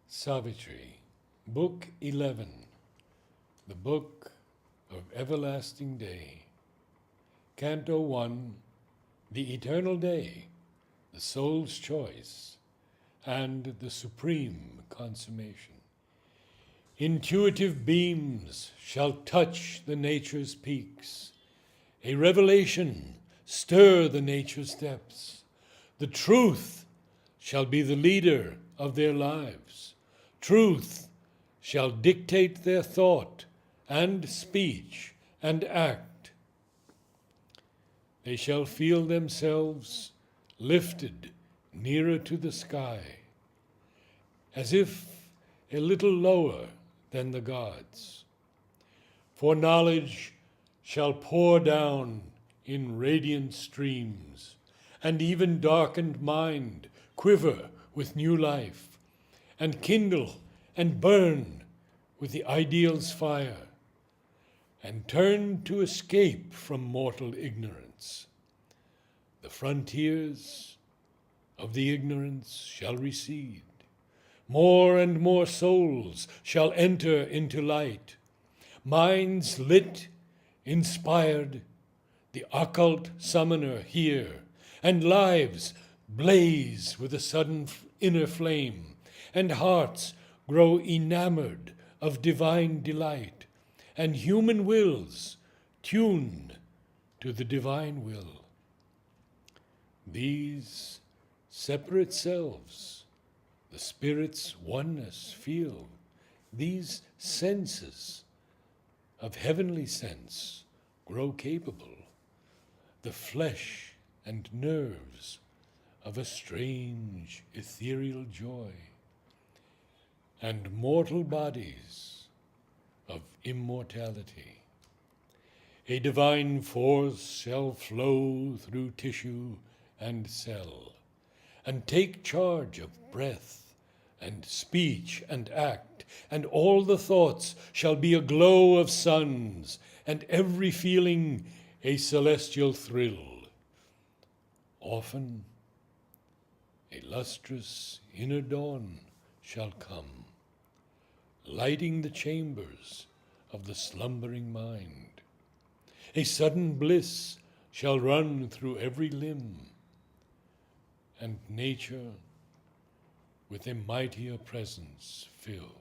Savitri, Book 11, the Book of Everlasting Day, Canto 1, the Eternal Day, the Soul's Choice, and the Supreme Consummation. Intuitive beams shall touch the nature's peaks. A revelation stir the nature's depths. The truth shall be the leader of their lives. Truth shall dictate their thought and speech and act. They shall feel themselves lifted nearer to the sky, as if a little lower than the gods. For knowledge shall pour down in radiant streams, and even darkened mind quiver with new life, and kindle and burn with the ideal's fire, and turn to escape from mortal ignorance. The frontiers of the ignorance shall recede. More and more souls shall enter into light. Minds lit, inspired, the occult summoner hear, and lives blaze with a sudden inner flame, and hearts grow enamored of divine delight, and human wills tuned to the divine will. These separate selves, the Spirit's oneness feel, these senses of heavenly sense grow capable, the flesh and nerves of a strange ethereal joy, and mortal bodies of immortality. A divine force shall flow through tissue and cell, and take charge of breath and speech and act, and all the thoughts shall be a glow of suns, and every feeling a celestial thrill. Often a lustrous inner dawn shall come, lighting the chambers of the slumbering mind. A sudden bliss shall run through every limb, and nature with a mightier presence fill.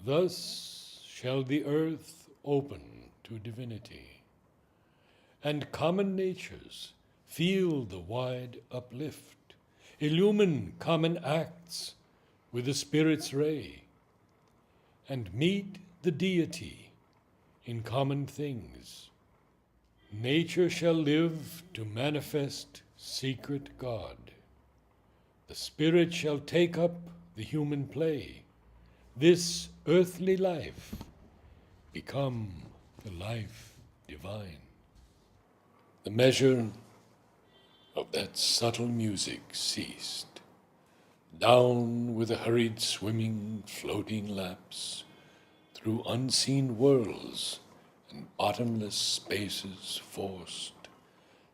Thus shall the earth open to divinity, and common natures feel the wide uplift, illumine common acts with the Spirit's ray, and meet the deity in common things. Nature shall live to manifest secret God. The Spirit shall take up the human play. This earthly life become the life divine. The measure of that subtle music ceased. Down with a hurried swimming, floating lapse, through unseen worlds and bottomless spaces forced,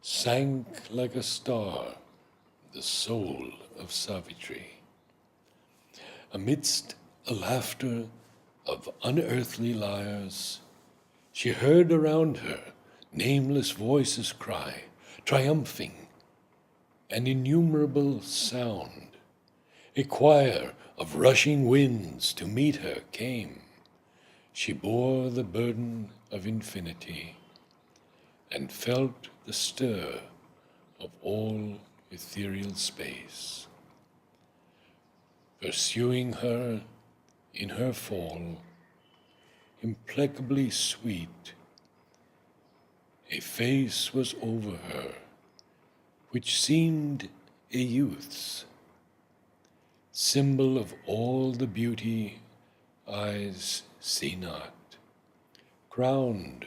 sank like a star the soul of Savitri. Amidst a laughter of unearthly lyres, she heard around her nameless voices cry, triumphing, an innumerable sound. A choir of rushing winds to meet her came. She bore the burden of infinity, and felt the stir of all ethereal space. Pursuing her in her fall, implacably sweet, a face was over her which seemed a youth's, symbol of all the beauty eyes see not, crowned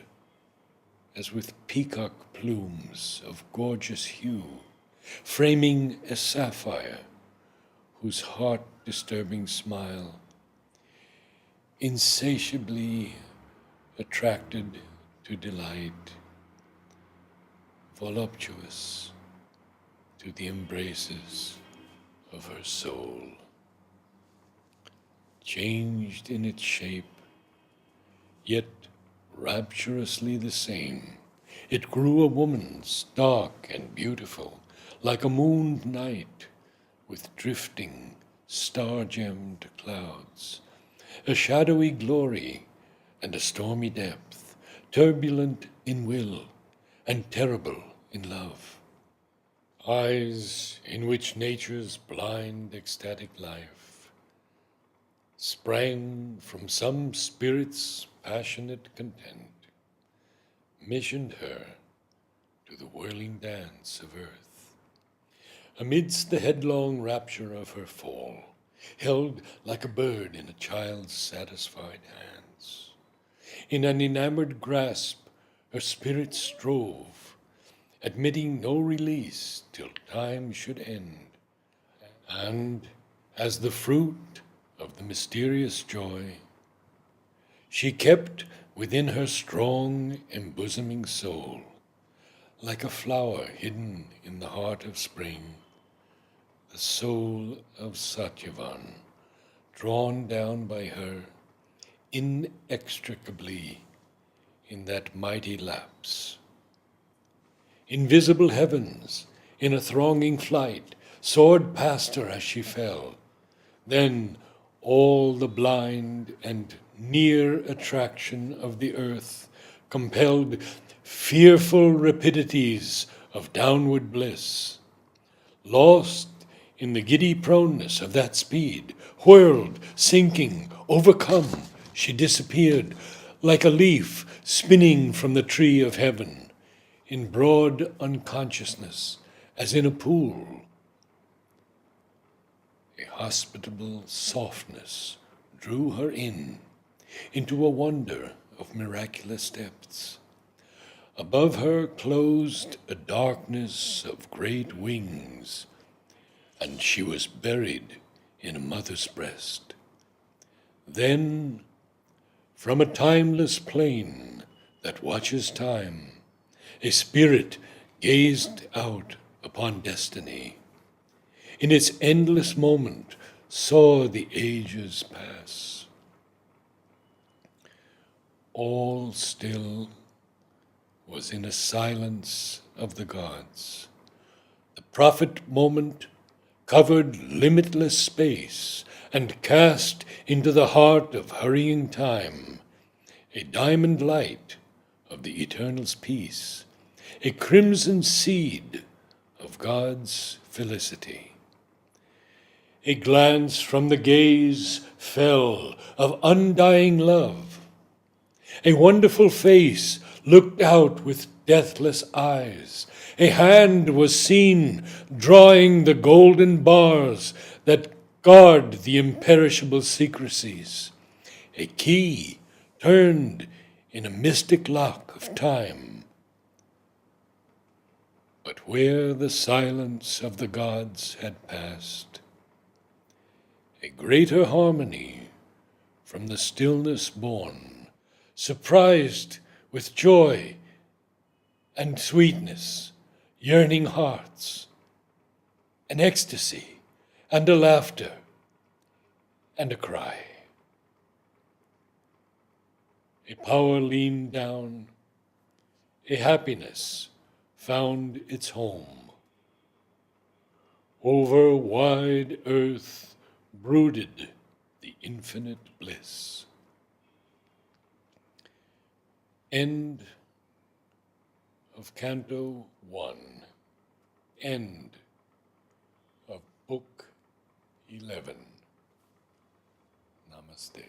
as with peacock plumes of gorgeous hue, framing a sapphire whose heart-disturbing smile insatiably attracted to delight, voluptuous to the embraces of her soul. Changed in its shape, yet rapturously the same, it grew a woman stark and beautiful, like a mooned night with drifting, star-gemmed clouds, a shadowy glory and a stormy depth, turbulent in will and terrible in love. Eyes in which nature's blind, ecstatic life sprang from some spirit's passionate content, missioned her to the whirling dance of earth. Amidst the headlong rapture of her fall, held like a bird in a child's satisfied hands, in an enamored grasp her spirit strove, admitting no release till time should end. And as the fruit of the mysterious joy, she kept within her strong, embosoming soul, like a flower hidden in the heart of spring, the soul of Satyavan, drawn down by her inextricably in that mighty lapse. Invisible heavens, in a thronging flight, soared past her as she fell. Then all the blind and near attraction of the earth compelled fearful rapidities of downward bliss. Lost in the giddy proneness of that speed, whirled, sinking, overcome, she disappeared like a leaf spinning from the tree of heaven, in broad unconsciousness, as in a pool. A hospitable softness drew her into a wonder of miraculous depths. Above her closed a darkness of great wings, and she was buried in a mother's breast. Then, from a timeless plain that watches time, a spirit gazed out upon destiny. In its endless moment saw the ages pass. All still was in a silence of the gods. The prophet moment covered limitless space and cast into the heart of hurrying time a diamond light of the Eternal's peace, a crimson seed of God's felicity. A glance from the gaze fell of undying love. A wonderful face looked out with deathless eyes. A hand was seen drawing the golden bars that guard the imperishable secrecies. A key turned in a mystic lock of time. But where the silence of the gods had passed, a greater harmony from the stillness born, surprised with joy and sweetness, yearning hearts, an ecstasy and a laughter and a cry. A power leaned down, a happiness found its home. Over wide earth brooded the infinite bliss. End of Canto 1. End of Book 11. Namaste.